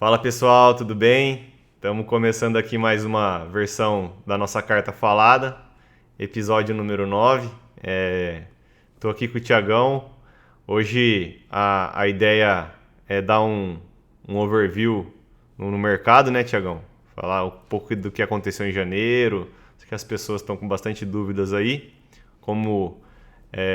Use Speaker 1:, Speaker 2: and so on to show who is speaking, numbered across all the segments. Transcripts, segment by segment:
Speaker 1: Fala pessoal, tudo bem? Estamos começando aqui mais uma versão da nossa carta falada, episódio número 9. Estou aqui com o Tiagão. Hoje a ideia é dar um overview no mercado, né, Tiagão? Falar um pouco do que aconteceu em janeiro, sei que as pessoas estão com bastante dúvidas aí, como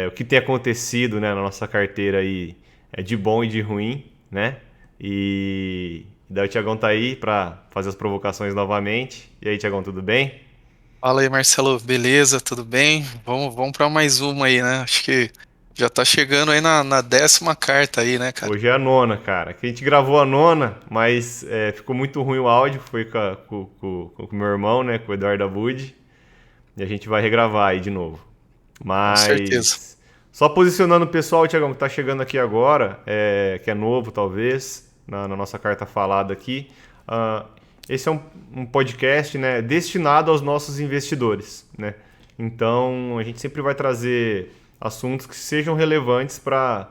Speaker 1: o que tem acontecido, né, na nossa carteira aí de bom e de ruim, né? E daí o Tiagão tá aí para fazer as provocações novamente. E aí, Tiagão, tudo bem?
Speaker 2: Fala aí, Marcelo, beleza? Tudo bem? Vamos para mais uma aí, né? Acho que já tá chegando aí na 10ª carta aí, né, cara?
Speaker 1: Hoje é a nona, cara. Que a gente gravou a nona, mas ficou muito ruim o áudio. Foi com o meu irmão, né? Com o Eduardo Abud. E a gente vai regravar aí de novo.
Speaker 2: Com certeza.
Speaker 1: Mas só posicionando o pessoal, Tiagão, que tá chegando aqui agora, que é novo talvez, na nossa carta falada aqui. Ah, esse é um podcast, né, destinado aos nossos investidores, né? Então a gente sempre vai trazer assuntos que sejam relevantes para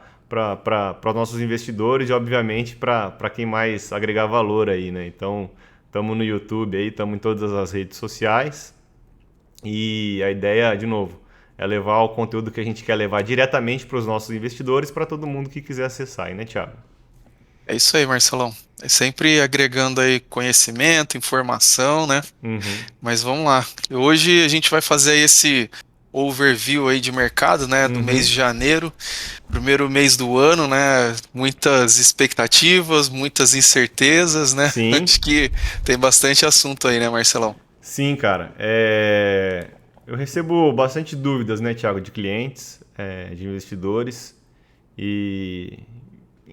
Speaker 1: os nossos investidores e, obviamente, para quem mais agregar valor aí, né? Então, estamos no YouTube aí, estamos em todas as redes sociais. E a ideia, de novo, é levar o conteúdo que a gente quer levar diretamente para os nossos investidores, para todo mundo que quiser acessar, né, Thiago?
Speaker 2: É isso aí, Marcelão. É sempre agregando aí conhecimento, informação, né?
Speaker 1: Uhum.
Speaker 2: Mas vamos lá. Hoje a gente vai fazer esse overview aí de mercado, né, do mês
Speaker 1: Uhum.
Speaker 2: de janeiro, primeiro mês do ano, né? Muitas expectativas, muitas incertezas, né?
Speaker 1: Sim,
Speaker 2: Acho que tem bastante assunto aí, né, Marcelão?
Speaker 1: sim, cara. Eu recebo bastante dúvidas, né, Thiago, de clientes, de investidores. E,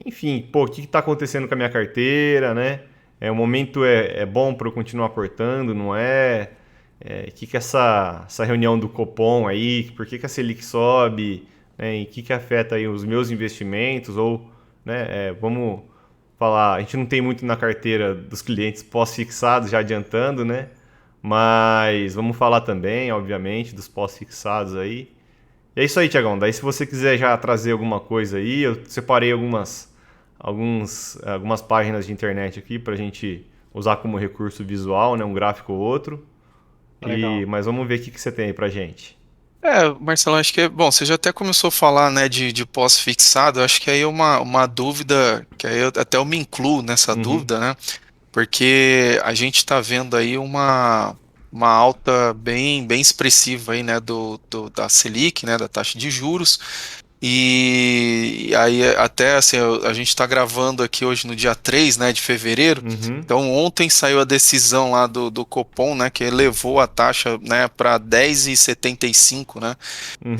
Speaker 1: enfim, pô, o que está acontecendo com a minha carteira, né? O momento é bom para eu continuar aportando, não é? O que que essa reunião do Copom aí, por que que a Selic sobe, né? E o que que afeta aí os meus investimentos? Ou, né, vamos falar, a gente não tem muito na carteira dos clientes pós-fixados, já adiantando, né? Mas vamos falar também, obviamente, dos pós-fixados aí. E é isso aí, Tiagão. Daí, se você quiser já trazer alguma coisa aí, eu separei algumas páginas de internet aqui para a gente usar como recurso visual, né? Um gráfico ou outro.
Speaker 2: Legal.
Speaker 1: Mas vamos ver o que que você tem aí pra gente.
Speaker 2: Marcelo, acho que bom, você já até começou a falar, né, de pós-fixado, acho que aí é uma dúvida, que aí até eu me incluo nessa
Speaker 1: Uhum,
Speaker 2: dúvida, né, porque a gente está vendo aí uma alta bem expressiva aí, né, da Selic, né, da taxa de juros, e aí, até assim, a gente está gravando aqui hoje no dia 3, né, de fevereiro.
Speaker 1: uhum,
Speaker 2: Então, ontem saiu a decisão lá do Copom, né, que elevou a taxa, né, para 10,75, né?
Speaker 1: uhum.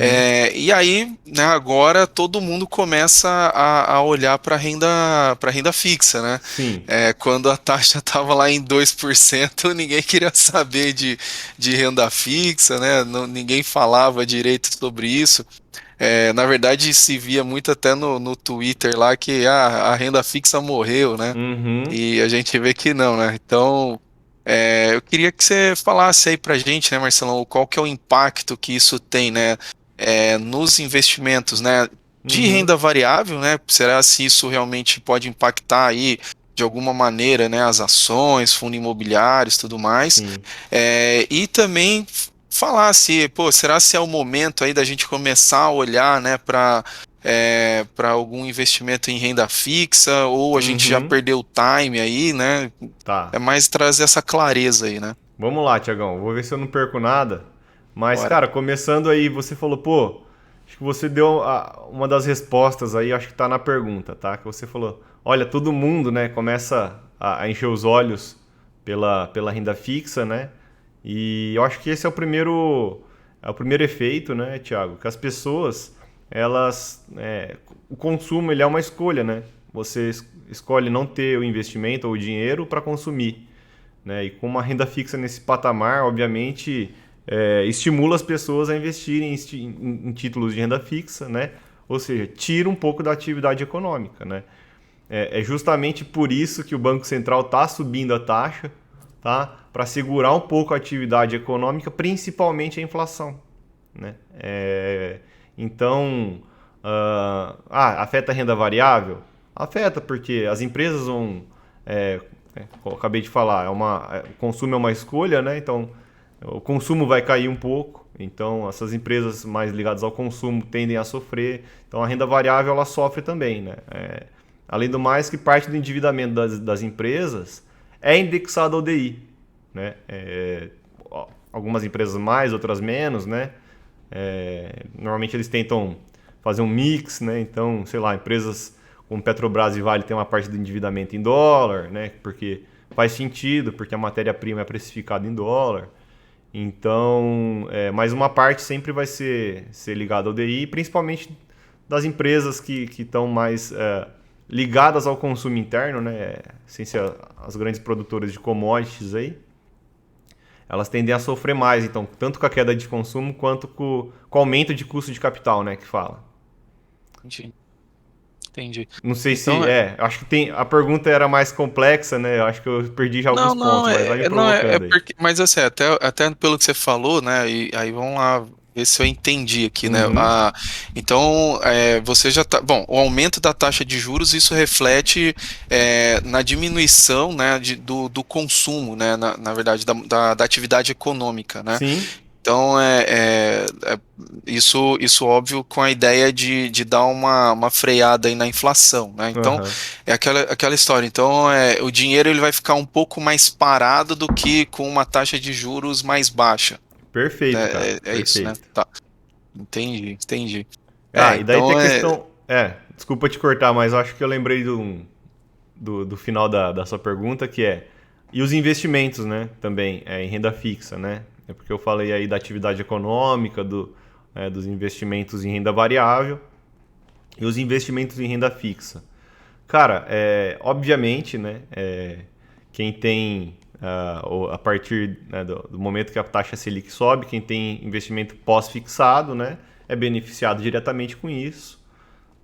Speaker 2: E aí, né, agora todo mundo começa a olhar para renda fixa, né?
Speaker 1: Sim.
Speaker 2: Quando a taxa estava lá em 2%, ninguém queria saber de renda fixa, né? Ninguém falava direito sobre isso. Na verdade, se via muito até no Twitter lá que a renda fixa morreu, né?
Speaker 1: Uhum,
Speaker 2: E a gente vê que não, né? Então, eu queria que você falasse aí pra gente, né, Marcelão, qual que é o impacto que isso tem, né, nos investimentos, né, de
Speaker 1: uhum.
Speaker 2: renda variável, né? Será se isso realmente pode impactar aí de alguma maneira, né, as ações, fundos imobiliários, tudo mais.
Speaker 1: Sim.
Speaker 2: E também falar se, pô, será se é o momento aí da gente começar a olhar, né, para algum investimento em renda fixa, ou a gente já
Speaker 1: Uhum.
Speaker 2: perdeu o time aí, né? É
Speaker 1: Tá.
Speaker 2: mais trazer essa clareza aí, né?
Speaker 1: Vamos lá, Tiagão. Vou ver se eu não perco nada. Mas,
Speaker 2: Bora.
Speaker 1: cara, começando aí, você falou, pô, acho que você deu uma das respostas aí, acho que tá na pergunta, tá? Que você falou, olha, todo mundo, né, começa a encher os olhos pela renda fixa, né? E eu acho que esse é o primeiro efeito, né, Tiago? Que as pessoas, o consumo, ele é uma escolha, né? Você escolhe não ter o investimento ou o dinheiro para consumir, né? E com uma renda fixa nesse patamar, obviamente, estimula as pessoas a investirem em títulos de renda fixa, né? Ou seja, tira um pouco da atividade econômica, né? É justamente por isso que o Banco Central está subindo a taxa, tá? Para segurar um pouco a atividade econômica, principalmente a inflação, né? Então, afeta a renda variável? Afeta, porque as empresas vão eu acabei de falar, o consumo é uma escolha, né? Então, o consumo vai cair um pouco. Então, essas empresas mais ligadas ao consumo tendem a sofrer. Então, a renda variável ela sofre também, né? Além do mais, que parte do endividamento das empresas é indexado ao DI, né? Algumas empresas mais, outras menos, né? Normalmente eles tentam fazer um mix, né? Então, sei lá, empresas como Petrobras e Vale têm uma parte do endividamento em dólar, né? Porque faz sentido, porque a matéria-prima é precificada em dólar. Então, mais uma parte sempre vai ser ligada ao DI, principalmente das empresas que estão mais ligadas ao consumo interno, né? Sem ser as grandes produtoras de commodities aí, elas tendem a sofrer mais, então, tanto com a queda de consumo quanto com o aumento de custo de capital, né? Que fala.
Speaker 2: Entendi. Entendi.
Speaker 1: Não sei se.
Speaker 2: Então,
Speaker 1: Acho que a pergunta era mais complexa, né? Eu acho que eu perdi já alguns
Speaker 2: não, não,
Speaker 1: pontos, mas vai me
Speaker 2: é
Speaker 1: provocando aí.
Speaker 2: porque, mas assim, até pelo que você falou, né, e aí vamos lá ver se eu entendi aqui, né,
Speaker 1: Uhum.
Speaker 2: então, você já tá, bom, o aumento da taxa de juros, isso reflete na diminuição, né, do consumo, né, na verdade, da atividade econômica, né,
Speaker 1: Sim.
Speaker 2: então, isso óbvio com a ideia de dar uma freada aí na inflação, né? Então,
Speaker 1: Aham.
Speaker 2: é aquela história. Então, o dinheiro ele vai ficar um pouco mais parado do que com uma taxa de juros mais baixa,
Speaker 1: Perfeito, cara.
Speaker 2: né? É isso, né?
Speaker 1: Perfeito.
Speaker 2: Tá. Entendi, entendi.
Speaker 1: Ah, e daí tem
Speaker 2: Então,
Speaker 1: a questão. Desculpa te cortar, mas eu acho que eu lembrei do final da sua pergunta, que é. E os investimentos, né? Também, em renda fixa, né? É porque eu falei aí da atividade econômica, dos investimentos em renda variável e os investimentos em renda fixa. Cara, obviamente, né? Quem tem, a partir, né, do momento que a taxa Selic sobe, quem tem investimento pós-fixado, né? É beneficiado diretamente com isso.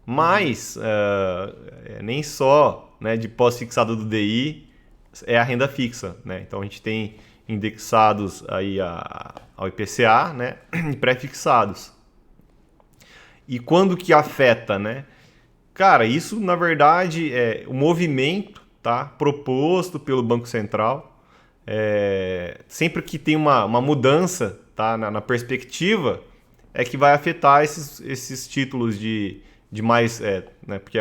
Speaker 2: uhum,
Speaker 1: Mas nem só, né, de pós-fixado do DI é a renda fixa, né? Então a gente tem indexados aí ao IPCA, né, e pré-fixados. E quando que afeta, né? Cara, isso na verdade é o movimento, tá, proposto pelo Banco Central. Sempre que tem uma mudança, tá, na perspectiva, é que vai afetar esses títulos de mais, né, porque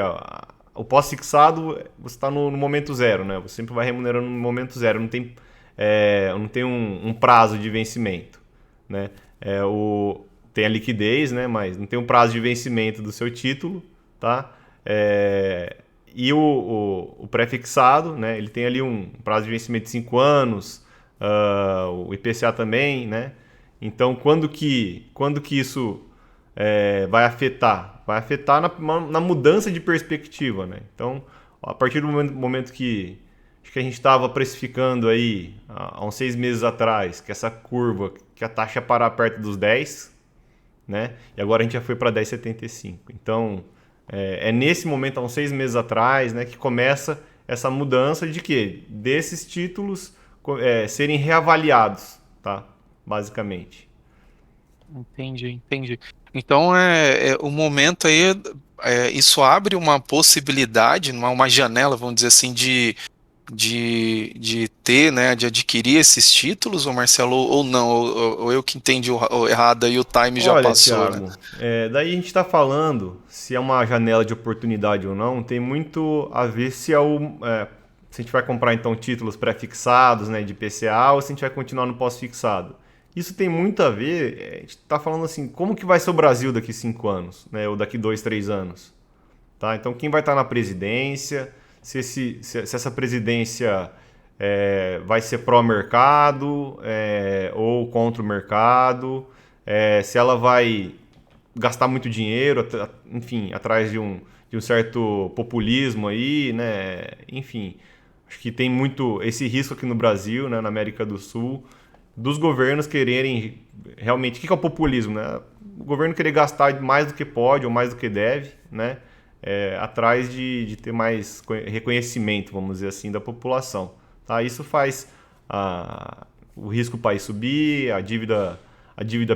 Speaker 1: o pós-fixado você está no momento zero, né? Você sempre vai remunerando no momento zero, não tem um prazo de vencimento, né? Tem a liquidez, né? Mas não tem um prazo de vencimento do seu título, tá? E o pré-fixado, né? Ele tem ali um prazo de vencimento de 5 anos, o IPCA também, né? Então, quando que isso vai afetar? Vai afetar na mudança de perspectiva, né? Então, a partir do momento que acho que a gente estava precificando aí há uns 6 meses atrás, que essa curva, que a taxa ia parar perto dos 10, né? E agora a gente já foi para 10,75. Então, nesse momento, há uns 6 meses atrás, né, que começa essa mudança de quê? Desses títulos serem reavaliados, tá? Basicamente.
Speaker 2: entendi. Então, o momento aí, isso abre uma possibilidade, uma janela, vamos dizer assim, de ter, né, de adquirir esses títulos, ou Marcelo, ou não, ou eu que entendi o errado e o time já
Speaker 1: Olha,
Speaker 2: passou, né?
Speaker 1: Thiago, daí a gente está falando se é uma janela de oportunidade ou não, tem muito a ver se a gente vai comprar então títulos pré-fixados, né, de PCA, ou se a gente vai continuar no pós-fixado. Isso tem muito a ver, a gente está falando assim, como que vai ser o Brasil daqui 5 anos, né, ou daqui 2, 3 anos, tá? Então quem vai estar na presidência, se essa presidência vai ser pró-mercado ou contra o mercado, se ela vai gastar muito dinheiro, enfim, atrás de um certo populismo aí, né? Enfim, acho que tem muito esse risco aqui no Brasil, né, na América do Sul, dos governos quererem realmente. O que é o populismo, né? O governo querer gastar mais do que pode ou mais do que deve, né? Atrás de ter mais reconhecimento, vamos dizer assim, da população. Tá? Isso faz o risco país subir, a dívida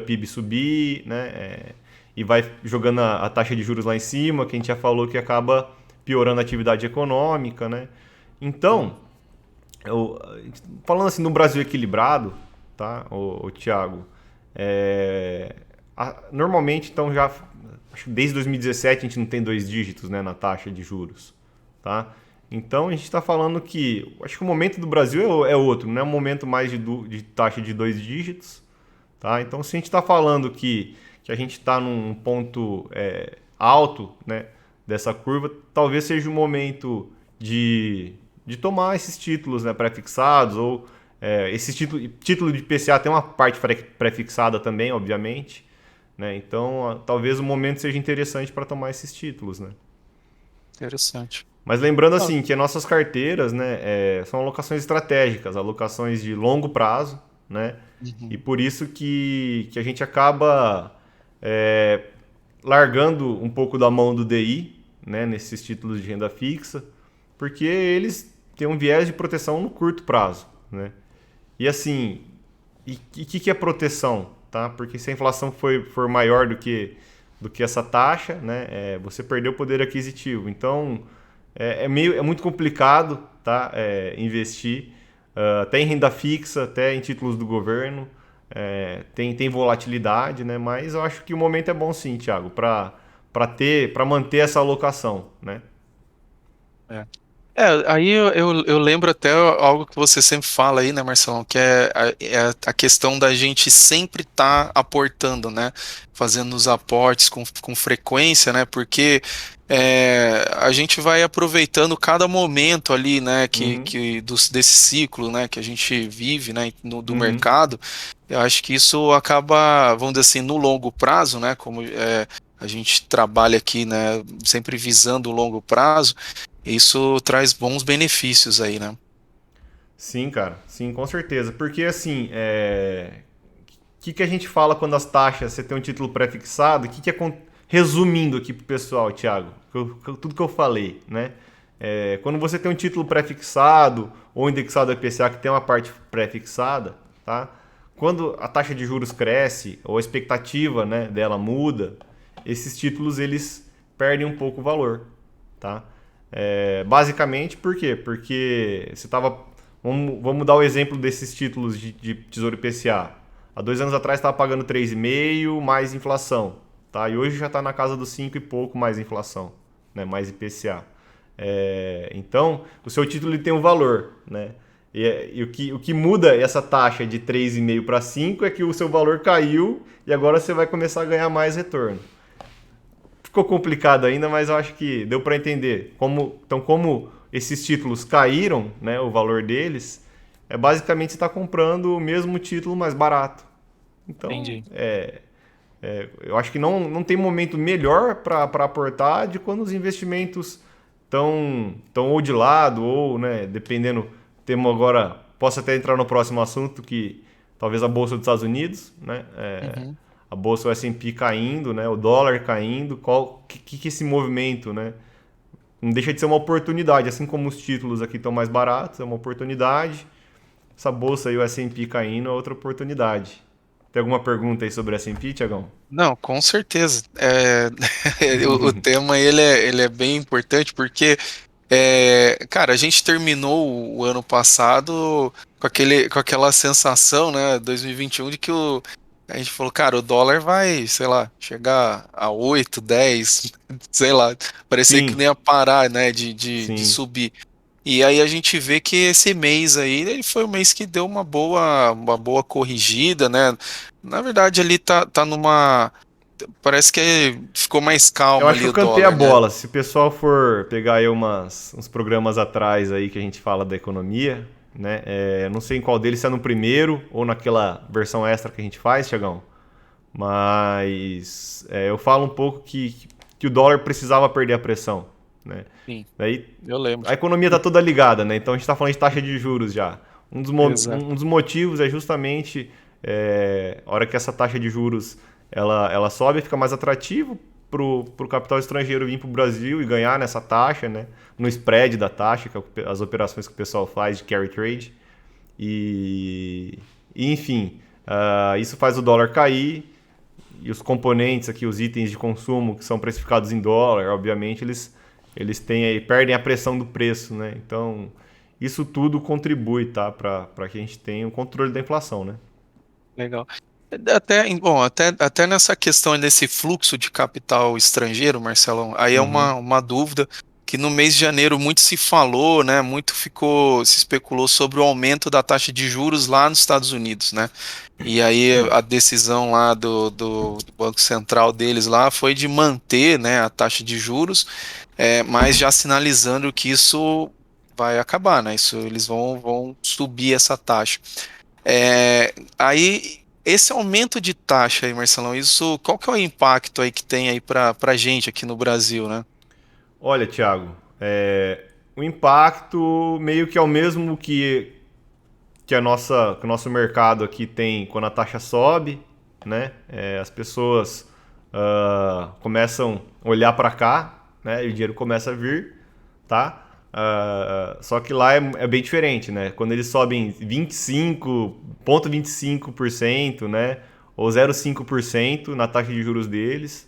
Speaker 1: PIB subir, né? E vai jogando a taxa de juros lá em cima, que a gente já falou que acaba piorando a atividade econômica, né? Então, eu, falando assim no Brasil equilibrado, tá, o Thiago, normalmente então já acho que desde 2017 a gente não tem dois dígitos, né, na taxa de juros, tá? Então a gente está falando que acho que o momento do Brasil é outro, não é um momento mais de taxa de dois dígitos, tá? Então se a gente está falando que a gente está num ponto alto, né, dessa curva, talvez seja o momento de tomar esses títulos, né, pré-fixados ou esse título de PCA tem uma parte pré-fixada também, obviamente, né? Então talvez o momento seja interessante para tomar esses títulos, né?
Speaker 2: Interessante.
Speaker 1: Mas lembrando
Speaker 2: Ah,
Speaker 1: assim que as nossas carteiras, né, são alocações estratégicas, alocações de longo prazo, né? E
Speaker 2: uhum.
Speaker 1: por isso que a gente acaba é, largando um pouco da mão do DI, né, nesses títulos de renda fixa, porque eles têm um viés de proteção no curto prazo, né? E assim, e o que é proteção, tá? Porque se a inflação for maior do que essa taxa, né, você perdeu o poder aquisitivo. Então, é muito complicado, tá? Investir até em renda fixa, até em títulos do governo. Tem volatilidade, né? Mas eu acho que o momento é bom sim, Thiago, para manter essa alocação, né?
Speaker 2: É. Aí eu lembro até algo que você sempre fala aí, né, Marcelão, que é a questão da gente sempre estar aportando, né, fazendo os aportes com frequência, né, porque a gente vai aproveitando cada momento ali, né,
Speaker 1: Uhum,
Speaker 2: desse ciclo, né, que a gente vive, né, do
Speaker 1: uhum.
Speaker 2: mercado. Eu acho que isso acaba, vamos dizer assim, no longo prazo, né, como a gente trabalha aqui, né, sempre visando o longo prazo. Isso traz bons benefícios aí, né?
Speaker 1: Sim, cara. Sim, com certeza. Porque assim, que a gente fala quando as taxas, você tem um título pré-fixado? Resumindo aqui pro pessoal, Thiago, tudo que eu falei, né? Quando você tem um título pré-fixado ou indexado ao IPCA que tem uma parte pré-fixada, tá? Quando a taxa de juros cresce ou a expectativa, né, dela muda, esses títulos eles perdem um pouco o valor, tá? Basicamente, por quê? Porque você estava. Vamos dar o exemplo desses títulos de Tesouro IPCA. Há 2 anos atrás estava pagando 3,5 mais inflação, tá? E hoje já está na casa dos 5 e pouco mais inflação, né? Mais IPCA. Então, o seu título ele tem um valor, né? E o que muda essa taxa de 3,5 para 5 é que o seu valor caiu e agora você vai começar a ganhar mais retorno. Ficou complicado ainda, mas eu acho que deu para entender. Como esses títulos caíram, né, o valor deles, basicamente você está comprando o mesmo título mais barato. Então,
Speaker 2: Entendi.
Speaker 1: eu acho que não tem momento melhor para aportar de quando os investimentos estão ou de lado, ou, né, dependendo, temos agora, posso até entrar no próximo assunto, que talvez a Bolsa dos Estados Unidos, né,
Speaker 2: Uhum.
Speaker 1: a Bolsa o S&P caindo, né, o dólar caindo, que esse movimento, né, não deixa de ser uma oportunidade, assim como os títulos aqui estão mais baratos, é uma oportunidade, essa Bolsa aí, o S&P caindo, é outra oportunidade. Tem alguma pergunta aí sobre o S&P, Tiagão?
Speaker 2: Não, com certeza. O tema ele é bem importante porque, cara, a gente terminou o ano passado com aquela sensação, né, 2021, de que a gente falou, cara, o dólar vai, sei lá, chegar a 8, 10, sei lá, parecia que
Speaker 1: Sim,
Speaker 2: nem ia parar, né, de
Speaker 1: sim.
Speaker 2: subir. E aí a gente vê que esse mês aí, ele foi um mês que deu uma boa corrigida, né? Na verdade, ali tá numa. Parece que ficou mais
Speaker 1: Eu
Speaker 2: calmo
Speaker 1: acho que
Speaker 2: ali
Speaker 1: eu
Speaker 2: o
Speaker 1: cantei a
Speaker 2: dólar, né?
Speaker 1: bola. Se o pessoal for pegar aí uns programas atrás aí que a gente fala da economia, né? Não sei em qual deles, se é no primeiro ou naquela versão extra que a gente faz, Tiagão. Mas eu falo um pouco que o dólar precisava perder a pressão, né?
Speaker 2: Sim,
Speaker 1: Daí
Speaker 2: eu lembro.
Speaker 1: a economia está toda ligada, né? Então a gente está falando de taxa de juros já.
Speaker 2: Exato.
Speaker 1: Um dos motivos é justamente a hora que essa taxa de juros ela sobe, fica mais atrativo para o capital estrangeiro vir para o Brasil e ganhar nessa taxa, né? No spread da taxa, que é as operações que o pessoal faz de carry trade. Enfim, isso faz o dólar cair e os componentes aqui, os itens de consumo que são precificados em dólar, obviamente, eles têm aí, perdem a pressão do preço, né? Então, isso tudo contribui, tá? Para que a gente tenha o controle da inflação, né?
Speaker 2: Legal. Bom, até nessa questão desse fluxo de capital estrangeiro, Marcelão, aí é
Speaker 1: Uhum.
Speaker 2: uma dúvida que no mês de janeiro muito se falou, né? Muito se especulou sobre o aumento da taxa de juros lá nos Estados Unidos, né? E aí a decisão lá do Banco Central deles lá foi de manter, né, a taxa de juros, mas já sinalizando que isso vai acabar, né? Isso eles vão subir essa taxa. Aí, esse aumento de taxa aí, Marcelão, isso, qual que é o impacto aí que tem aí pra gente aqui no Brasil, né?
Speaker 1: Olha, Thiago, o impacto meio que é o mesmo que o nosso mercado aqui tem quando a taxa sobe, né? As pessoas começam a olhar para cá, né? E o dinheiro começa a vir, tá? Só que lá é bem diferente, né? Quando eles sobem 25,25%, né? Ou 0,5% na taxa de juros deles,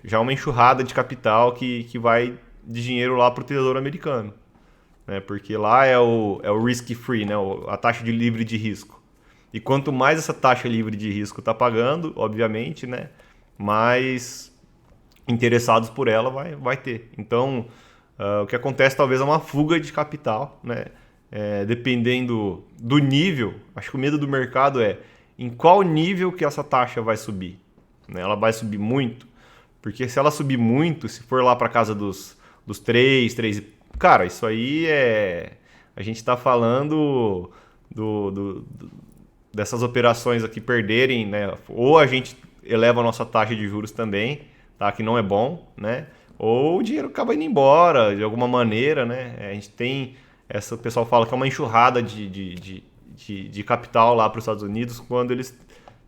Speaker 1: já é uma enxurrada de capital que vai de dinheiro lá para o tesouro americano, né? Porque lá é o risk free, né? A taxa de livre de risco. E quanto mais essa taxa livre de risco está pagando, obviamente, né? Mais interessados por ela vai ter. Então, o que acontece talvez é uma fuga de capital, né? Dependendo do nível, acho que o medo do mercado é em qual nível que essa taxa vai subir, né? Ela vai subir muito, porque se ela subir muito, se for lá para casa dos 3, cara, isso aí é. A gente está falando dessas operações aqui perderem, né? Ou a gente eleva a nossa taxa de juros também, tá? Que não é bom, né? Ou o dinheiro acaba indo embora de alguma maneira, né? A gente tem o pessoal fala que é uma enxurrada de capital lá para os Estados Unidos quando eles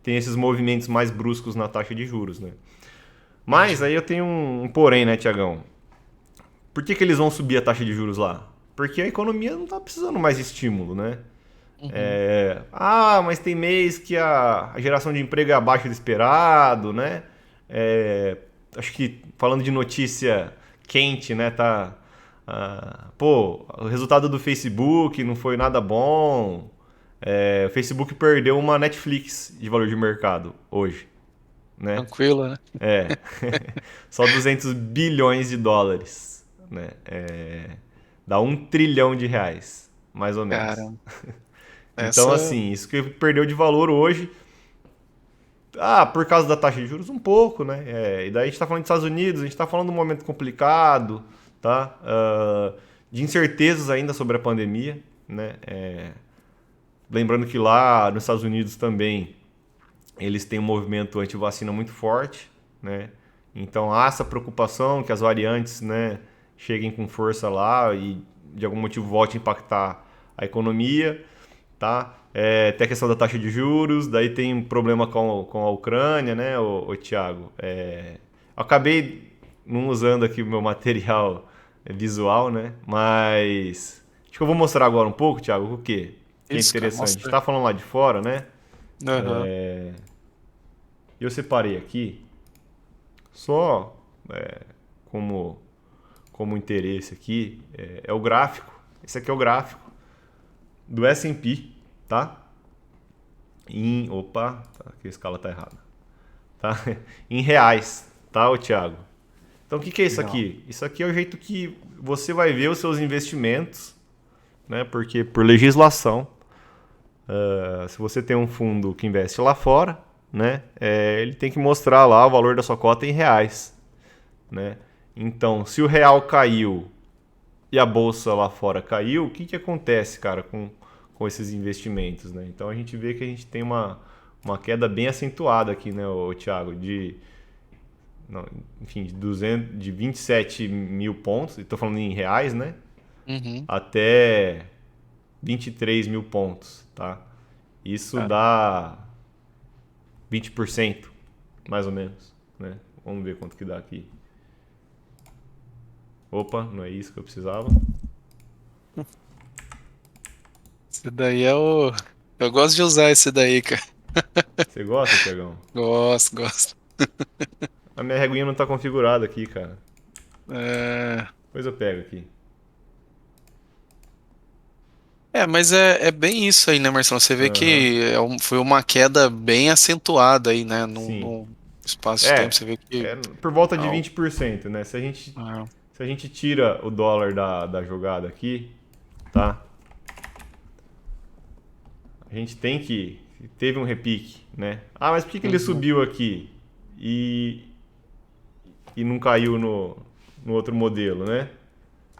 Speaker 1: têm esses movimentos mais bruscos na taxa de juros, né? Mas
Speaker 2: Entendi.
Speaker 1: aí eu tenho um porém, né, Tiagão? Por que eles vão subir a taxa de juros lá? Porque a economia não está precisando mais de estímulo, né?
Speaker 2: Uhum.
Speaker 1: Mas tem mês que a geração de emprego é abaixo do esperado, né? É, acho que falando de notícia quente, né? O resultado do Facebook não foi nada bom. O Facebook perdeu uma Netflix de valor de mercado hoje, né?
Speaker 2: Tranquilo, né?
Speaker 1: É, só 200 bilhões de dólares, né? Dá 1 trilhão de reais, mais ou menos.
Speaker 2: Cara,
Speaker 1: Então,
Speaker 2: essa.
Speaker 1: assim, isso que perdeu de valor hoje, por causa da taxa de juros, um pouco, né? E daí a gente está falando dos Estados Unidos, a gente está falando de um momento complicado, tá? De incertezas ainda sobre a pandemia, né? Lembrando que lá nos Estados Unidos também eles têm um movimento anti-vacina muito forte, né? Então há essa preocupação que as variantes, né, cheguem com força lá e de algum motivo volte a impactar a economia, tá? Tem a questão da taxa de juros, daí tem um problema com a Ucrânia, né, o Thiago? Eu acabei não usando aqui o meu material visual, né? Mas acho que eu vou mostrar agora um pouco, Thiago, o quê? Que é
Speaker 2: Isso, cara,
Speaker 1: interessante. A gente
Speaker 2: mostra.
Speaker 1: tá falando lá de fora, né?
Speaker 2: Aham.
Speaker 1: Eu separei aqui só como, como interesse aqui, é o gráfico. Esse aqui é o gráfico do S&P, tá? Opa, tá, aqui a escala tá errada. Tá? Em reais, tá, ô Thiago? Então o que é isso
Speaker 2: Legal.
Speaker 1: aqui? Isso aqui é o jeito que você vai ver os seus investimentos, né? Porque por legislação, se você tem um fundo que investe lá fora, né? Ele tem que mostrar lá o valor da sua cota em reais, né? Então, se o real caiu e a bolsa lá fora caiu, o que acontece, cara, com esses investimentos, né? Então a gente vê que a gente tem uma queda bem acentuada aqui, né, o Thiago, não, enfim, de 27 mil pontos, estou falando em reais, né?
Speaker 2: Uhum.
Speaker 1: Até 23 mil pontos, tá? Isso
Speaker 2: Cara,
Speaker 1: dá 20%, mais ou menos, né? Vamos ver quanto que dá aqui. Opa, não é isso que eu precisava.
Speaker 2: esse daí é o. Eu gosto de usar esse daí, cara.
Speaker 1: Você gosta, Tiagão?
Speaker 2: Gosto, gosto.
Speaker 1: A minha reguinha não tá configurada aqui, cara.
Speaker 2: É,
Speaker 1: Depois eu pego aqui.
Speaker 2: Mas é bem isso aí, né, Marcelo? Você vê
Speaker 1: Aham,
Speaker 2: que foi uma queda bem acentuada aí, né,
Speaker 1: sim.
Speaker 2: no espaço de tempo.
Speaker 1: É,
Speaker 2: Você vê que
Speaker 1: é por volta de
Speaker 2: algo.
Speaker 1: 20%, né?
Speaker 2: Ah,
Speaker 1: Se a gente tira o dólar da jogada aqui, tá? A gente tem que. Teve um repique, né? Ah, mas por que ele
Speaker 2: uhum,
Speaker 1: subiu aqui e, e não caiu no outro modelo, né?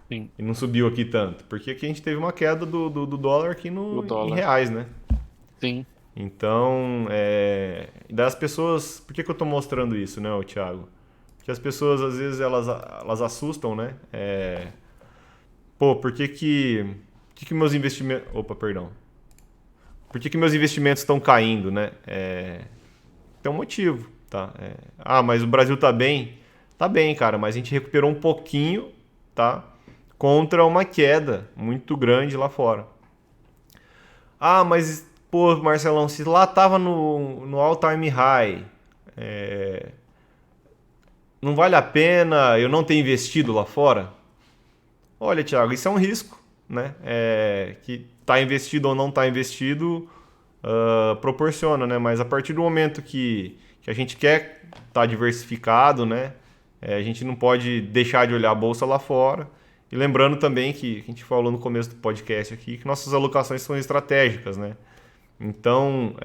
Speaker 2: sim,
Speaker 1: E não subiu aqui tanto? Porque aqui a gente teve uma queda do dólar aqui
Speaker 2: o
Speaker 1: em
Speaker 2: dólar.
Speaker 1: reais, né?
Speaker 2: Sim,
Speaker 1: Então, das pessoas. Por que eu tô mostrando isso, né, o Thiago? Porque as pessoas às vezes elas assustam, né? Pô, por que que meus investimentos. Opa, perdão. Por que que meus investimentos estão caindo, né? Tem um motivo, tá? Mas o Brasil tá bem? Tá bem, cara, mas a gente recuperou um pouquinho, tá? Contra uma queda muito grande lá fora. Ah, mas, pô, Marcelão, se lá tava no all-time high, não vale a pena eu não ter investido lá fora? Olha, Thiago, isso é um risco, né? Que tá investido ou não tá investido proporciona, né? Mas a partir do momento que a gente quer estar tá diversificado, né? A gente não pode deixar de olhar a bolsa lá fora. E lembrando também que a gente falou no começo do podcast aqui que nossas alocações são estratégicas, né? Então,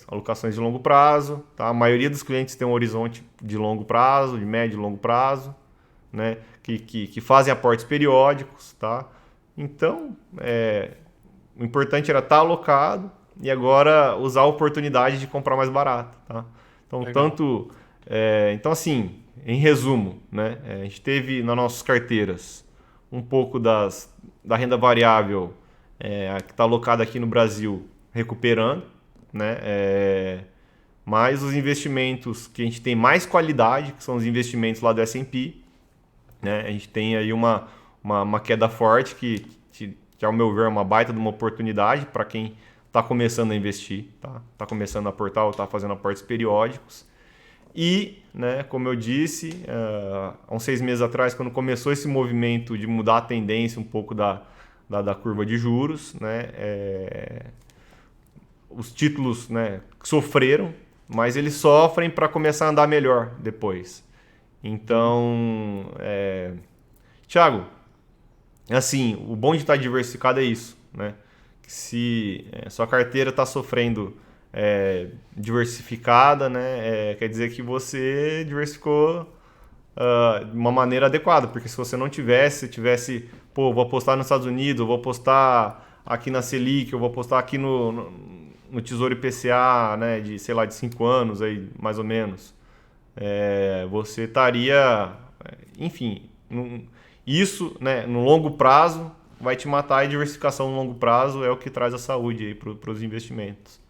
Speaker 1: alocações de longo prazo, tá? A maioria dos clientes tem um horizonte de longo prazo, de médio e longo prazo, né? Que fazem aportes periódicos, tá? Então, o importante era estar alocado e agora usar a oportunidade de comprar mais barato, tá? Então,
Speaker 2: legal.
Speaker 1: então assim, em resumo, né? A gente teve nas nossas carteiras um pouco da renda variável a que está alocada aqui no Brasil recuperando, né? Mas os investimentos que a gente tem mais qualidade, que são os investimentos lá do S&P, né? A gente tem aí uma queda forte que, ao meu ver, é uma baita de uma oportunidade para quem está começando a investir, tá? Tá começando a aportar ou está fazendo aportes periódicos. E, né, como eu disse, há uns 6 meses atrás, quando começou esse movimento de mudar a tendência um pouco da curva de juros, né, os títulos, né, sofreram, mas eles sofrem para começar a andar melhor depois.
Speaker 2: Uhum.
Speaker 1: Então, Thiago, assim, o bom de estar diversificado é isso, né? Que se sua carteira está sofrendo diversificada, né? Quer dizer que você diversificou de uma maneira adequada, porque se você não tivesse, se tivesse, pô, vou apostar nos Estados Unidos, vou apostar aqui na Selic, eu vou apostar aqui no Tesouro IPCA, né? De, sei lá, de 5 anos aí, mais ou menos. Você estaria, enfim, isso, né, no longo prazo vai te matar, e diversificação no longo prazo é o que traz a saúde aí para os investimentos,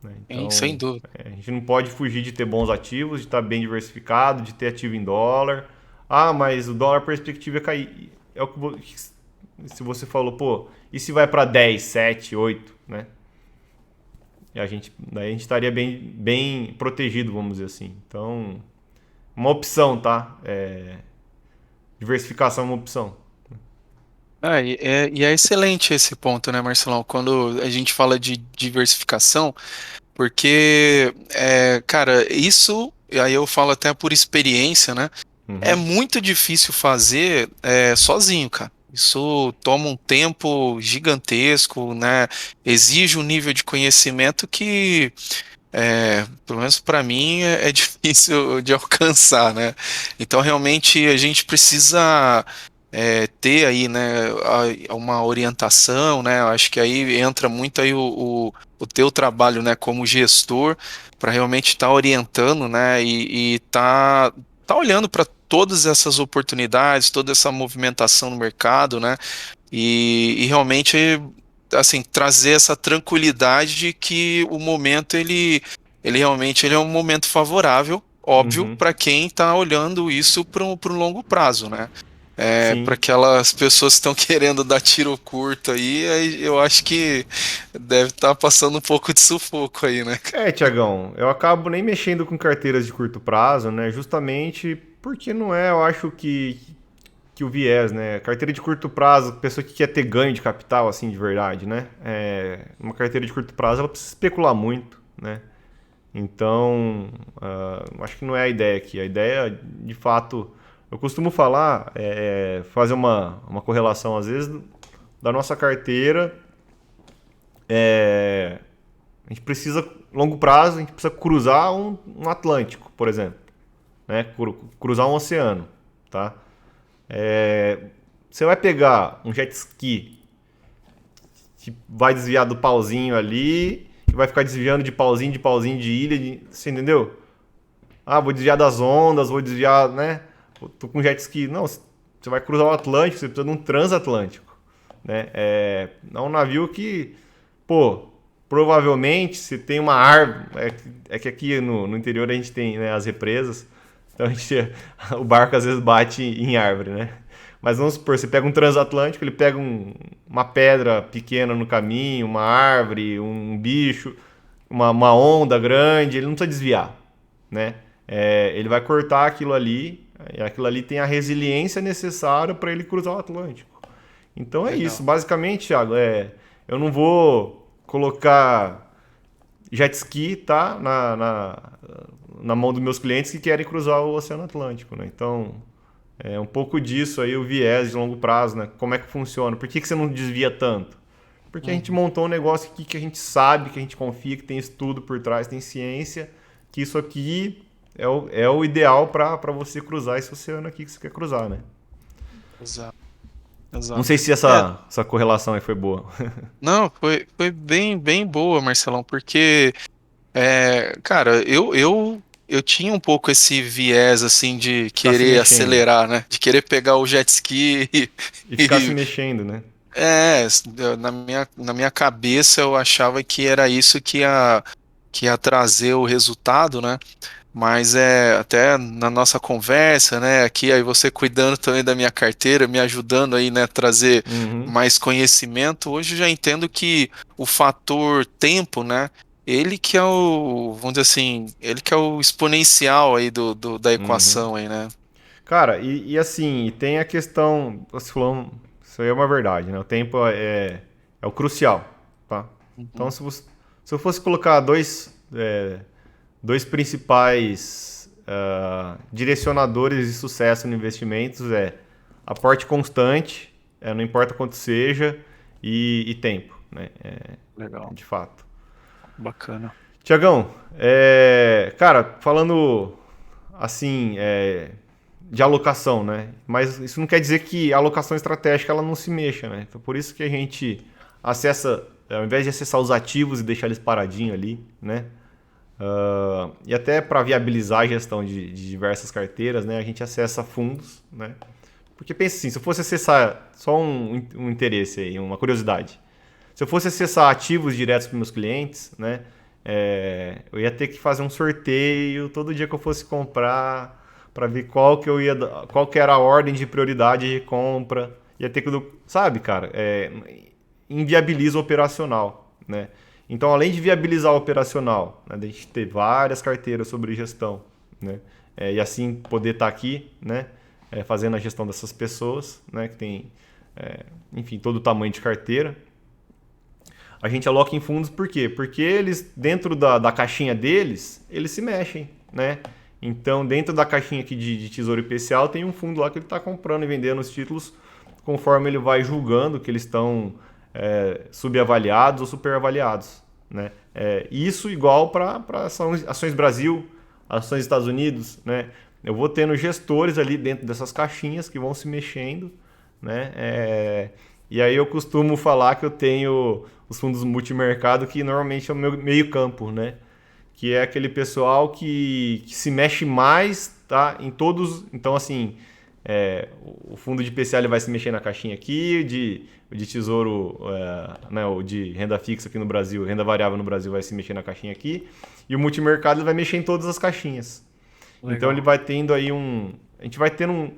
Speaker 1: né?
Speaker 2: Sem
Speaker 1: Então,
Speaker 2: dúvida.
Speaker 1: a gente não pode fugir de ter bons ativos, de estar bem diversificado, de ter ativo em dólar. Ah, mas o dólar, a perspectiva é cair. É o que se você falou, pô, e se vai para 10, 7, 8, né? Daí a gente estaria bem protegido, vamos dizer assim. Então, uma opção, tá? Diversificação é uma opção.
Speaker 2: E é excelente esse ponto, né, Marcelão? Quando a gente fala de diversificação, porque, cara, isso, e aí eu falo até por experiência, né? É
Speaker 1: Uhum.
Speaker 2: muito difícil fazer sozinho, cara. Isso toma um tempo gigantesco, né? Exige um nível de conhecimento que, pelo menos para mim, é difícil de alcançar, né? Então, realmente, a gente precisa ter aí, né, uma orientação, né? Eu acho que aí entra muito aí o teu trabalho, né, como gestor, para realmente estar orientando, né, e tá olhando para todas essas oportunidades, toda essa movimentação no mercado, né? E realmente assim trazer essa tranquilidade de que o momento ele realmente ele é um momento favorável, óbvio,
Speaker 1: Uhum.
Speaker 2: para quem está olhando isso para um longo prazo, né? Para
Speaker 1: Sim.
Speaker 2: aquelas pessoas que estão querendo dar tiro curto aí eu acho que deve estar passando um pouco de sufoco aí, né?
Speaker 1: Tiagão, eu acabo nem mexendo com carteiras de curto prazo, né? Justamente porque não é, eu acho que que o viés, né? Carteira de curto prazo, pessoa que quer ter ganho de capital, assim, de verdade, né? Uma carteira de curto prazo, ela precisa especular muito, né? Então, acho que não é a ideia aqui. A ideia, de fato, eu costumo falar, fazer uma correlação, às vezes, da nossa carteira. A gente precisa, longo prazo, a gente precisa cruzar um Atlântico, por exemplo, né? Cruzar um oceano, tá? Você vai pegar um jet ski que vai desviar do pauzinho ali, que vai ficar desviando de pauzinho de ilha, você entendeu? Ah, vou desviar das ondas, vou desviar, né? Tô com jet ski. Não, você vai cruzar o Atlântico, você precisa de um transatlântico, né? É um navio que, pô, provavelmente se tem uma árvore. É que aqui no interior a gente tem, né, as represas, então o barco às vezes bate em árvore, né? Mas vamos supor, você pega um transatlântico, ele pega uma pedra pequena no caminho, uma árvore, um bicho, uma onda grande, ele não precisa desviar, né? Ele vai cortar aquilo ali, e aquilo ali tem a resiliência necessária para ele cruzar o Atlântico. Então é isso,
Speaker 2: Legal.
Speaker 1: basicamente, Thiago, eu não vou colocar jet ski, tá, na mão dos meus clientes que querem cruzar o Oceano Atlântico, né? Então, um pouco disso aí, o viés de longo prazo, né? Como é que funciona? Por que você não desvia tanto? Porque a gente
Speaker 2: Uhum.
Speaker 1: montou um negócio aqui que a gente sabe, que a gente confia, que tem estudo por trás, tem ciência, que isso aqui é o ideal para você cruzar esse oceano aqui que você quer cruzar, né?
Speaker 2: Exato,
Speaker 1: Não
Speaker 2: exato.
Speaker 1: sei se
Speaker 2: É,
Speaker 1: essa correlação aí foi boa.
Speaker 2: não, foi bem, bem boa, Marcelão, porque, cara, eu tinha um pouco esse viés, assim, de
Speaker 1: Ficar se
Speaker 2: querer
Speaker 1: mexendo.
Speaker 2: acelerar, né? De querer pegar o jet ski
Speaker 1: E ficar se
Speaker 2: e,
Speaker 1: mexendo, né?
Speaker 2: é, na minha cabeça eu achava que era isso que ia trazer o resultado, né? Mas até na nossa conversa, né, aqui aí você cuidando também da minha carteira, me ajudando aí, né, trazer
Speaker 1: Uhum,
Speaker 2: mais conhecimento. Hoje eu já entendo que o fator tempo, né, ele que é o, vamos dizer assim, ele que é o exponencial aí da
Speaker 1: uhum.
Speaker 2: equação aí, né?
Speaker 1: Cara, e assim, tem a questão, você falou, isso aí é uma verdade, né? O tempo é o crucial, tá? Então,
Speaker 2: Uhum.
Speaker 1: se eu fosse colocar dois principais direcionadores de sucesso no investimentos, aporte constante, não importa quanto seja, e tempo, né?
Speaker 2: Legal,
Speaker 1: De fato.
Speaker 2: bacana.
Speaker 1: Tiagão, cara, falando assim, de alocação, né? Mas isso não quer dizer que a alocação estratégica ela não se mexa, né? Então por isso que a gente acessa, ao invés de acessar os ativos e deixar eles paradinhos ali, né? E até para viabilizar a gestão de diversas carteiras, né? A gente acessa fundos, né? Porque pensa assim, se eu fosse acessar só um interesse aí, uma curiosidade, se eu fosse acessar ativos diretos para meus clientes, né? Eu ia ter que fazer um sorteio todo dia que eu fosse comprar para ver qual que era a ordem de prioridade de compra. Ia ter que, sabe, cara, inviabiliza o operacional, né? Então, além de viabilizar o operacional, né, de a gente ter várias carteiras sobre gestão, né? E assim poder estar aqui, né? Fazendo a gestão dessas pessoas, né? Que tem, enfim, todo o tamanho de carteira. A gente aloca em fundos por quê? Porque eles, dentro da caixinha deles, eles se mexem, né? Então, dentro da caixinha aqui de Tesouro IPCA, tem um fundo lá que ele está comprando e vendendo os títulos conforme ele vai julgando que eles estão subavaliados ou superavaliados, né? Isso igual para ações Brasil, ações Estados Unidos, né? Eu vou tendo gestores ali dentro dessas caixinhas que vão se mexendo, né? E aí eu costumo falar que eu tenho os fundos multimercado, que normalmente é o meu meio campo, né? Que é aquele pessoal que se mexe mais, tá? Em todos. Então, assim, o fundo de IPCA ele vai se mexer na caixinha aqui, de tesouro, né, o de renda fixa aqui no Brasil, renda variável no Brasil vai se mexer na caixinha aqui, e o multimercado ele vai mexer em todas as caixinhas. Então ele
Speaker 2: Legal.
Speaker 1: vai tendo aí a gente vai tendo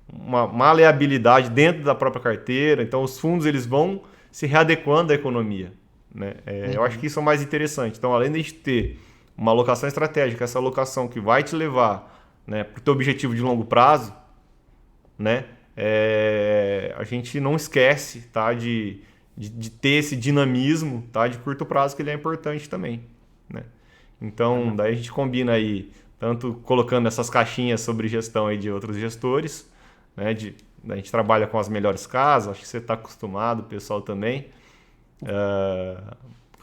Speaker 1: uma maleabilidade dentro da própria carteira, então os fundos eles vão se readequando à economia, né? Eu acho que
Speaker 2: Uhum.
Speaker 1: isso é o mais interessante. Então, além de a gente ter uma alocação estratégica, essa alocação que vai te levar, né, para o teu objetivo de longo prazo, né? a gente não esquece, tá, de ter esse dinamismo, tá, de curto prazo, que ele é importante também, né? Então, daí a gente combina aí, tanto colocando essas caixinhas sobre gestão aí de outros gestores, né? A gente trabalha com as melhores casas, acho que você está acostumado, o pessoal também,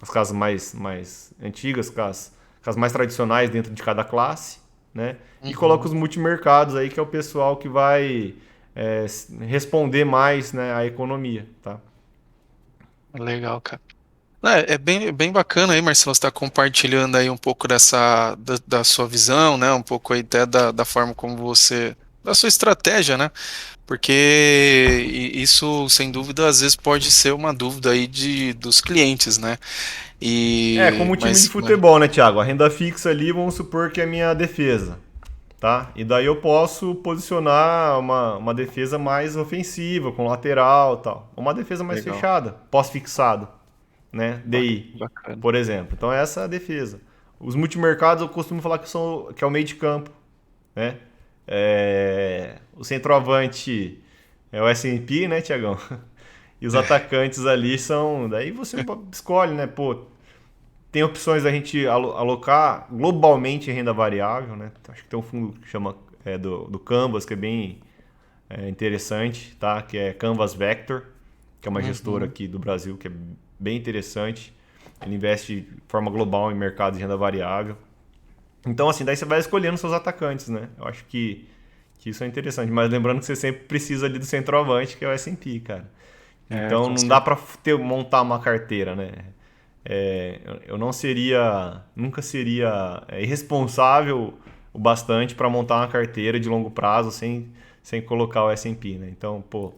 Speaker 1: as casas mais antigas, com as mais tradicionais dentro de cada classe, né? E coloca
Speaker 2: Uhum.
Speaker 1: os multimercados aí, que é o pessoal que vai responder mais, né, à economia, tá?
Speaker 2: Legal, cara. É bem bacana aí, Marcelo, você está compartilhando aí um pouco da sua visão, né? Um pouco aí até da forma como da sua estratégia, né? Porque isso, sem dúvida, às vezes pode ser uma dúvida aí dos clientes, né?
Speaker 1: Como time de
Speaker 2: Mas
Speaker 1: futebol, né, Thiago? A renda fixa ali, vamos supor que é a minha defesa, tá? E daí eu posso posicionar uma defesa mais ofensiva, com lateral e tal. Uma defesa mais
Speaker 2: legal,
Speaker 1: fechada, pós-fixado, né? DI,
Speaker 2: bacana.
Speaker 1: por exemplo. Então essa é a defesa. Os multimercados eu costumo falar que é o meio de campo, né? O centroavante é o S&P, né, Tiagão? E os atacantes ali são. Daí você escolhe, né? Pô, tem opções da gente alocar globalmente em renda variável, né? Acho que tem um fundo que chama do Canvas, que é bem interessante, tá? Que é Canvas Vector, que é uma gestora
Speaker 2: Uhum.
Speaker 1: aqui do Brasil, que é bem interessante. Ele investe de forma global em mercado de renda variável. Então, assim, daí você vai escolhendo seus atacantes, né? Eu acho que isso é interessante. Mas lembrando que você sempre precisa ali do centroavante, que é o S&P, cara. Então,
Speaker 2: Com
Speaker 1: não dá
Speaker 2: certeza.
Speaker 1: para montar uma carteira, né? Eu não seria, nunca seria irresponsável o bastante para montar uma carteira de longo prazo sem colocar o S&P, né? Então, pô,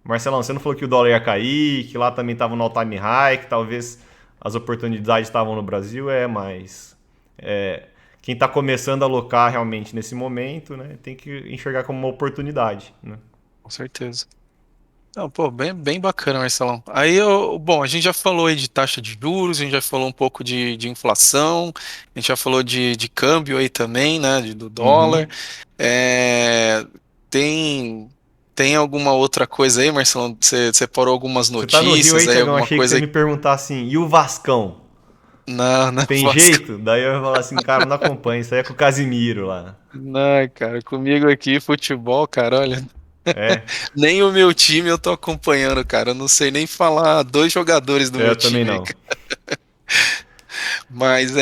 Speaker 1: Marcelão, você não falou que o dólar ia cair, que lá também estava no all-time high, que talvez as oportunidades estavam no Brasil, mas é, quem está começando a alocar realmente nesse momento, né, tem que enxergar como uma oportunidade, né?
Speaker 2: Com certeza. Não, pô, bem bacana, Marcelão. Bom, a gente já falou aí de taxa de juros, a gente já falou um pouco de inflação, a gente já falou de câmbio aí também, né, do dólar.
Speaker 1: Uhum.
Speaker 2: É, tem, tem alguma outra coisa aí, Marcelão? Você separou algumas
Speaker 1: Você tá no Rio aí,
Speaker 2: notícias aí,
Speaker 1: Tiagão?
Speaker 2: alguma
Speaker 1: Achei que você
Speaker 2: coisa aí?
Speaker 1: me perguntar assim, e o Vascão?
Speaker 2: Não,
Speaker 1: Tem
Speaker 2: Vasco.
Speaker 1: jeito? Daí eu ia falar assim, cara, não acompanha, isso aí é com o Casimiro lá.
Speaker 2: Não, cara, comigo aqui, futebol, cara, olha,
Speaker 1: É,
Speaker 2: nem o meu time eu tô acompanhando, cara. Eu não sei nem falar dois jogadores do meu
Speaker 1: eu também
Speaker 2: time aí.
Speaker 1: não.
Speaker 2: Mas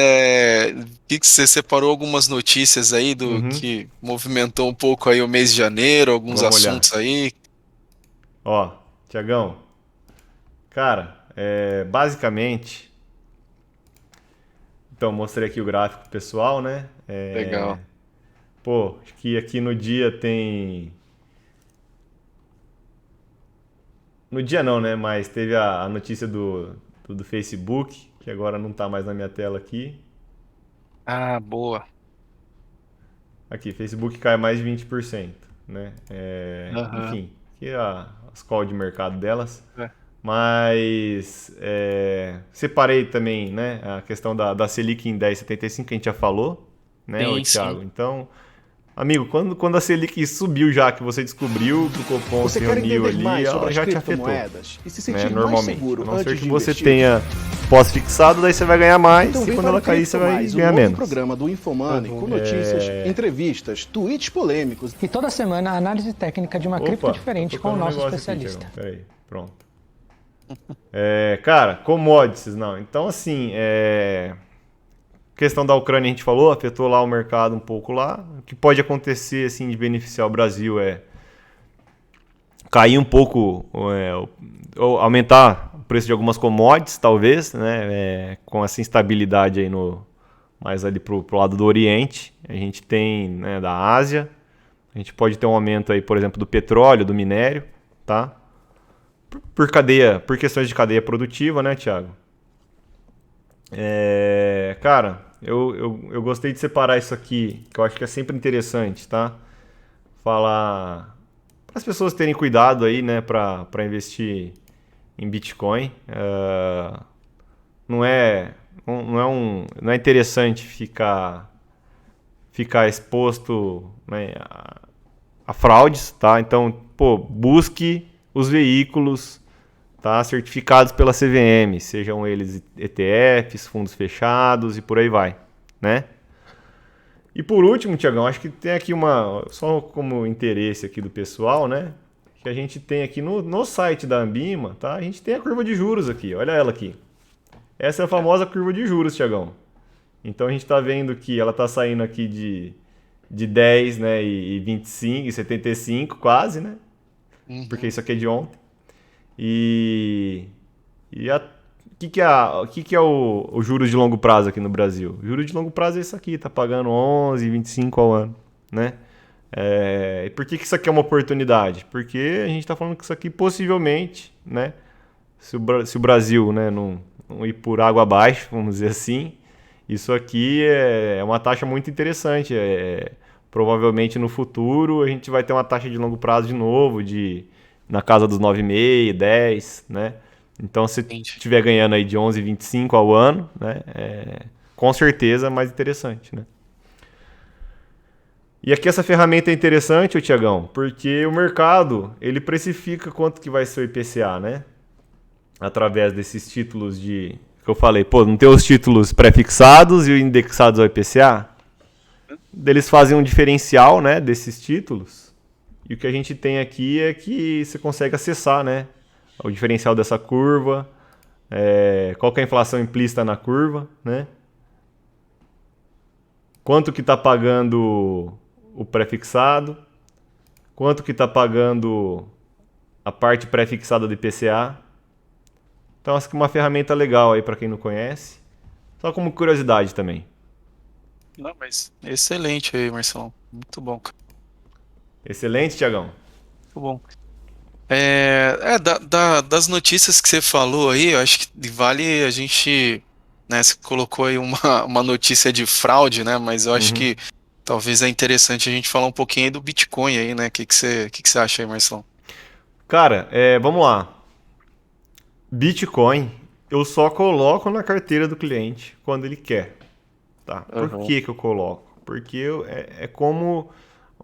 Speaker 2: que você separou algumas notícias aí do
Speaker 1: Uhum.
Speaker 2: que movimentou um pouco aí o mês de janeiro, alguns
Speaker 1: Vamos olhar.
Speaker 2: assuntos aí.
Speaker 1: Ó, Tiagão, cara, basicamente, então mostrei aqui o gráfico pro pessoal, né?
Speaker 2: Legal.
Speaker 1: Pô, acho que aqui no dia tem. No dia não, né? Mas teve a notícia do Facebook, que agora não tá mais na minha tela aqui.
Speaker 2: Ah, boa.
Speaker 1: Aqui, Facebook cai mais de 20%, né?
Speaker 2: Aham.
Speaker 1: Enfim, aqui é as call de mercado delas.
Speaker 2: É.
Speaker 1: Mas separei também, né, a questão da Selic em 10,75 que a gente já falou, né, ô
Speaker 2: Sim, sim.
Speaker 1: Thiago? Então, amigo, quando a Selic subiu já, que você descobriu que o Copom
Speaker 3: Você
Speaker 1: se
Speaker 3: quer
Speaker 1: reuniu
Speaker 3: entender
Speaker 1: ali,
Speaker 3: mais sobre
Speaker 1: ela
Speaker 3: as
Speaker 1: já te afetou,
Speaker 3: criptomoedas e se
Speaker 1: né,
Speaker 3: sentir mais
Speaker 1: normalmente. A
Speaker 3: seguro
Speaker 1: não ser
Speaker 3: antes
Speaker 1: que
Speaker 3: de
Speaker 1: você
Speaker 3: investir?
Speaker 1: tenha pós-fixado, daí você vai ganhar mais,
Speaker 3: Então
Speaker 1: e
Speaker 3: vem
Speaker 1: quando
Speaker 3: para
Speaker 1: ela
Speaker 3: o
Speaker 1: cair,
Speaker 3: Cripto
Speaker 1: você vai
Speaker 3: Mais, o
Speaker 1: ganhar
Speaker 3: novo
Speaker 1: menos.
Speaker 3: programa do Infomoney com notícias, entrevistas, tweets polêmicos.
Speaker 4: E toda semana a análise técnica de uma cripto
Speaker 1: Opa, tô
Speaker 4: diferente com o
Speaker 1: tocando um
Speaker 4: nosso
Speaker 1: negócio aqui,
Speaker 4: especialista.
Speaker 1: Thiago. Peraí, pronto. Cara, commodities, não. Então, assim, questão da Ucrânia a gente falou, afetou lá o mercado um pouco lá. O que pode acontecer assim de beneficiar o Brasil é cair um pouco, ou aumentar o preço de algumas commodities, talvez, né? Com essa instabilidade aí mais ali pro lado do Oriente. A gente tem, né, da Ásia. A gente pode ter um aumento aí, por exemplo, do petróleo, do minério, tá? Por questões de cadeia produtiva, né, Thiago? Cara, eu gostei de separar isso aqui, que eu acho que é sempre interessante, tá? Falar para as pessoas terem cuidado aí, né, para investir em Bitcoin. Não é, não é interessante ficar exposto, né, a fraudes, tá? Então, pô, busque os veículos, tá, certificados pela CVM, sejam eles ETFs, fundos fechados e por aí vai, né? E por último, Tiagão, acho que tem aqui só como interesse aqui do pessoal, né? Que a gente tem aqui no site da Ambima, tá? A gente tem a curva de juros aqui, olha ela aqui. Essa é a famosa curva de juros, Tiagão. Então a gente está vendo que ela está saindo aqui de 10, né, e 25, e 75 quase, né? Porque isso aqui é de ontem. O que é o juros de longo prazo aqui no Brasil? O juros de longo prazo é isso aqui, tá pagando 11,25 ao ano, né? E por que isso aqui é uma oportunidade? Porque a gente está falando que isso aqui possivelmente, né, se o Brasil, né, não ir por água abaixo, vamos dizer assim, isso aqui é uma taxa muito interessante. Provavelmente no futuro a gente vai ter uma taxa de longo prazo de novo, na casa dos 9,5, 10, né? Então, se estiver ganhando aí de 11,25 ao ano, né, com certeza é mais interessante, né? E aqui essa ferramenta é interessante, Tiagão, porque o mercado, ele precifica quanto que vai ser o IPCA, né? Através desses títulos que eu falei, pô, não tem os títulos pré-fixados e indexados ao IPCA? Eles fazem um diferencial, né, desses títulos. E o que a gente tem aqui é que você consegue acessar, né, o diferencial dessa curva, qual que é a inflação implícita na curva, né? Quanto que está pagando o pré-fixado, quanto que está pagando a parte pré-fixada do IPCA. Então, acho que é uma ferramenta legal aí para quem não conhece. Só como curiosidade também.
Speaker 2: Não, mas excelente aí, Marcelão. Muito bom, cara.
Speaker 1: Excelente, Tiagão.
Speaker 2: Muito bom. Das notícias que você falou aí, eu acho que vale a gente, né, você colocou aí uma notícia de fraude, né, mas eu acho que talvez é interessante a gente falar um pouquinho aí do Bitcoin aí, né, o que você acha aí, Marcelão?
Speaker 1: Cara, vamos lá. Bitcoin, eu só coloco na carteira do cliente quando ele quer, tá? Por que eu coloco? Porque é como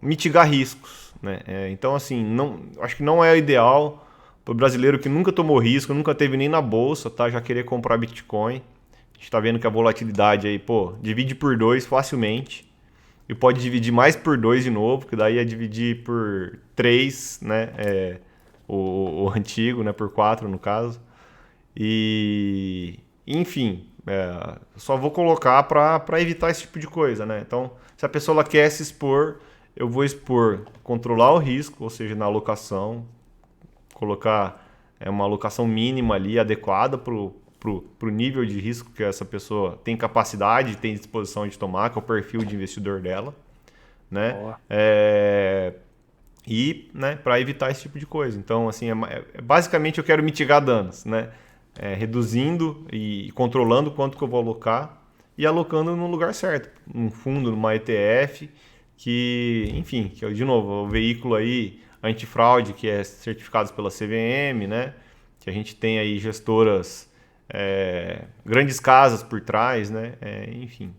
Speaker 1: mitigar riscos, né? Então, assim, acho que não é o ideal para o brasileiro que nunca tomou risco, nunca teve nem na bolsa, tá? Já querer comprar Bitcoin. A gente tá vendo que a volatilidade aí, pô, divide por 2 facilmente. E pode dividir mais por 2 de novo, que daí é dividir por 3, né? O antigo, né? Por 4 no caso. E, enfim, só vou colocar para evitar esse tipo de coisa, né? Então, se a pessoa ela quer se expor, eu vou controlar o risco, ou seja, na alocação, colocar uma alocação mínima ali, adequada pro nível de risco que essa pessoa tem capacidade, tem disposição de tomar, que é o perfil de investidor dela, né? Né, para evitar esse tipo de coisa. Então, assim, basicamente eu quero mitigar danos, né? Reduzindo e controlando quanto que eu vou alocar e alocando no lugar certo, num fundo, numa ETF, enfim, que é, de novo, o veículo aí antifraude, que é certificado pela CVM, né? Que a gente tem aí gestoras, grandes casas por trás, né? Enfim,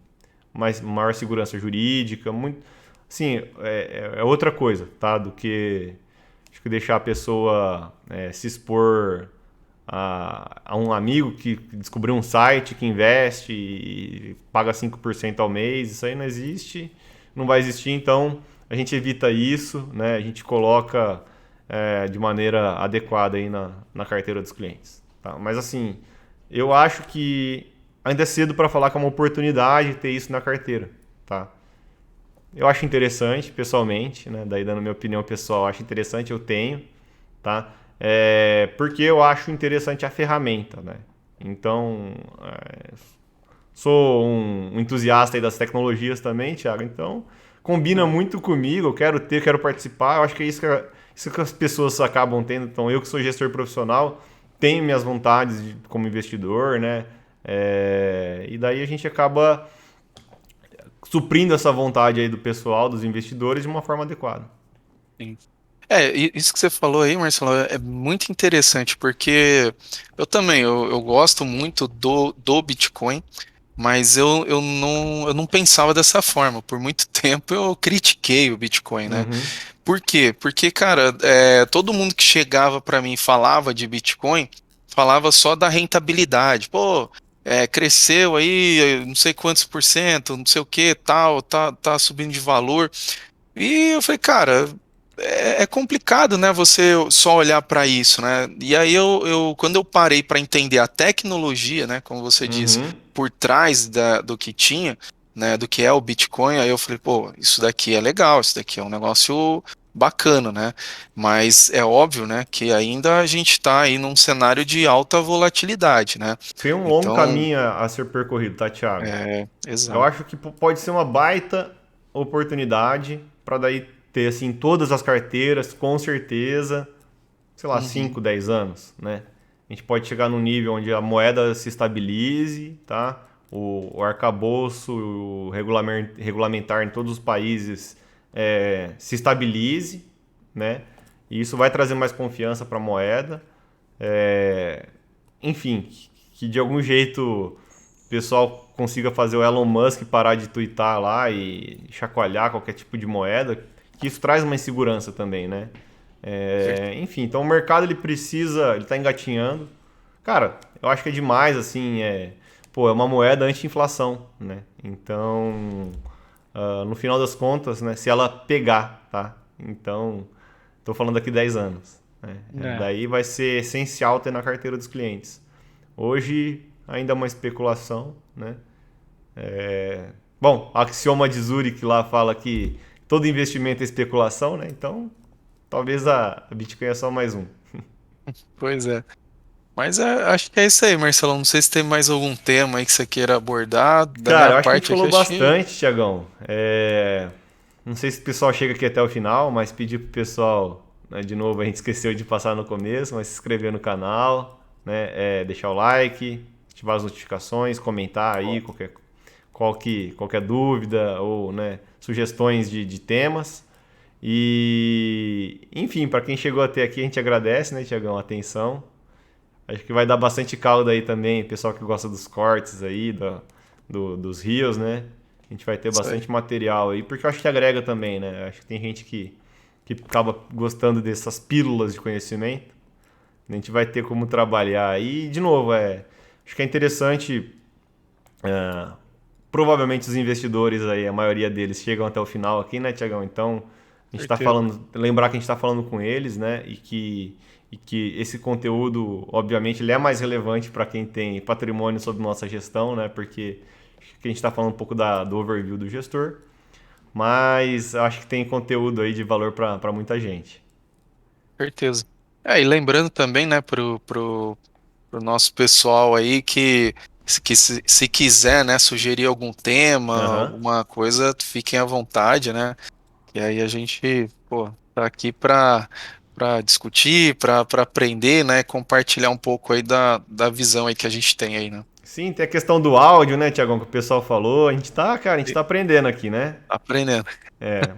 Speaker 1: maior segurança jurídica, muito, assim, é outra coisa, tá? Do que, acho que deixar a pessoa se expor a um amigo que descobriu um site que investe e paga 5% ao mês. Isso aí não existe, não vai existir, então a gente evita isso, né? A gente coloca de maneira adequada aí na carteira dos clientes, tá? Mas assim, eu acho que ainda é cedo para falar que é uma oportunidade ter isso na carteira, tá? Eu acho interessante, pessoalmente, né? Daí dando minha opinião pessoal, acho interessante, eu tenho, tá? Porque eu acho interessante a ferramenta, né? Então, sou um entusiasta aí das tecnologias também, Thiago, então combina muito comigo, eu quero participar, eu acho que é isso que as pessoas acabam tendo. Então, eu que sou gestor profissional, tenho minhas vontades como investidor, né? E daí a gente acaba suprindo essa vontade aí do pessoal, dos investidores, de uma forma adequada.
Speaker 2: Sim. Isso que você falou aí, Marcelo, é muito interessante, porque eu também, eu gosto muito do Bitcoin, mas eu não pensava dessa forma. Por muito tempo eu critiquei o Bitcoin, né? Por quê? Porque, cara, todo mundo que chegava para mim e falava de Bitcoin, falava só da rentabilidade. Pô, cresceu aí não sei quantos por cento, não sei o que, tal, tá subindo de valor. E eu falei, cara, é complicado, né, você só olhar para isso, né? E aí quando eu parei para entender a tecnologia, né, como você disse,
Speaker 1: Uhum.
Speaker 2: por trás do que tinha, né, do que é o Bitcoin, aí eu falei, pô, isso daqui é legal, isso daqui é um negócio bacana, né? Mas é óbvio, né, que ainda a gente está aí num cenário de alta volatilidade, né?
Speaker 1: Tem um longo
Speaker 2: Então,
Speaker 1: caminho a ser percorrido, tá, Thiago? Eu
Speaker 2: exato.
Speaker 1: acho que pode ser uma baita oportunidade para daí ter assim todas as carteiras, com certeza, sei lá,
Speaker 2: Uhum.
Speaker 1: 5, 10 anos, né? A gente pode chegar num nível onde a moeda se estabilize, tá? O arcabouço o regulamentar em todos os países se estabilize, né? E isso vai trazer mais confiança para a moeda. É, enfim, que de algum jeito o pessoal consiga fazer o Elon Musk parar de twittar lá e chacoalhar qualquer tipo de moeda, que isso traz uma insegurança também, né? Enfim, então o mercado ele precisa, ele tá engatinhando. Cara, eu acho que é demais, assim, pô, é uma moeda anti-inflação, né? Então, no final das contas, né, se ela pegar, tá? Então, tô falando daqui 10 anos, né?
Speaker 2: É,
Speaker 1: Daí vai ser essencial ter na carteira dos clientes. Hoje, ainda é uma especulação, né? Bom, a axioma de Zurich lá fala que todo investimento é especulação, né? Então, talvez a Bitcoin é só mais um.
Speaker 2: pois é. Mas acho que é isso aí, Marcelo. Não sei se tem mais algum tema aí que você queira abordar. Da
Speaker 1: Cara,
Speaker 2: minha
Speaker 1: eu acho que a gente
Speaker 2: parte aqui,
Speaker 1: falou
Speaker 2: acho que
Speaker 1: bastante, Tiagão. Não sei se o pessoal chega aqui até o final, mas pedir pro pessoal, né, de novo, a gente esqueceu de passar no começo, mas se inscrever no canal, né, deixar o like, ativar as notificações, comentar aí qualquer dúvida ou, né, sugestões de temas. E, enfim, para quem chegou até aqui, a gente agradece, né, Tiagão, a atenção. Acho que vai dar bastante caldo aí também, pessoal que gosta dos cortes aí, dos rios, né? A gente vai ter
Speaker 2: isso aí.
Speaker 1: bastante material aí, porque eu acho que agrega também, né? Acho que tem gente que acaba gostando dessas pílulas de conhecimento. A gente vai ter como trabalhar. E, de novo, acho que é interessante. Provavelmente os investidores aí, a maioria deles, chegam até o final aqui, né, Tiagão? Então, a gente está
Speaker 2: Certeza.
Speaker 1: falando, lembrar que a gente está falando com eles, né? E que esse conteúdo, obviamente, ele é mais relevante para quem tem patrimônio sob nossa gestão, né? Porque a gente está falando um pouco do overview do gestor, mas eu acho que tem conteúdo aí de valor para muita gente.
Speaker 2: Certeza. E lembrando também, né, pro nosso pessoal aí que, se quiser, né, sugerir algum tema,
Speaker 1: Aham.
Speaker 2: alguma coisa, fiquem à vontade, né? E aí a gente, pô, tá aqui para discutir, para aprender, né, compartilhar um pouco aí da visão aí que a gente tem aí, né?
Speaker 1: Sim, tem a questão do áudio, né, Tiagão, que o pessoal falou. Cara, a gente
Speaker 2: E
Speaker 1: tá aprendendo aqui, né?
Speaker 2: aprendendo.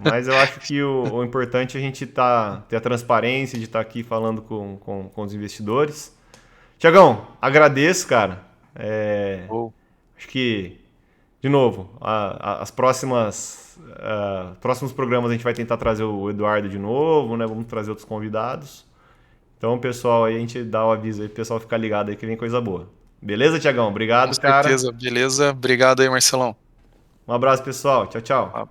Speaker 1: Mas eu acho que o importante é a gente ter a transparência de estar aqui falando com os investidores. Tiagão, agradeço, cara.
Speaker 2: Ou,
Speaker 1: Acho que, de novo, próximos programas a gente vai tentar trazer o Eduardo de novo, né? Vamos trazer outros convidados. Então, pessoal, aí a gente dá o aviso aí, pro pessoal ficar ligado aí que vem coisa boa. Beleza, Tiagão?
Speaker 2: com
Speaker 1: Obrigado, cara.
Speaker 2: certeza. Beleza. Obrigado aí, Marcelão.
Speaker 1: Um abraço, pessoal. Tchau, tchau.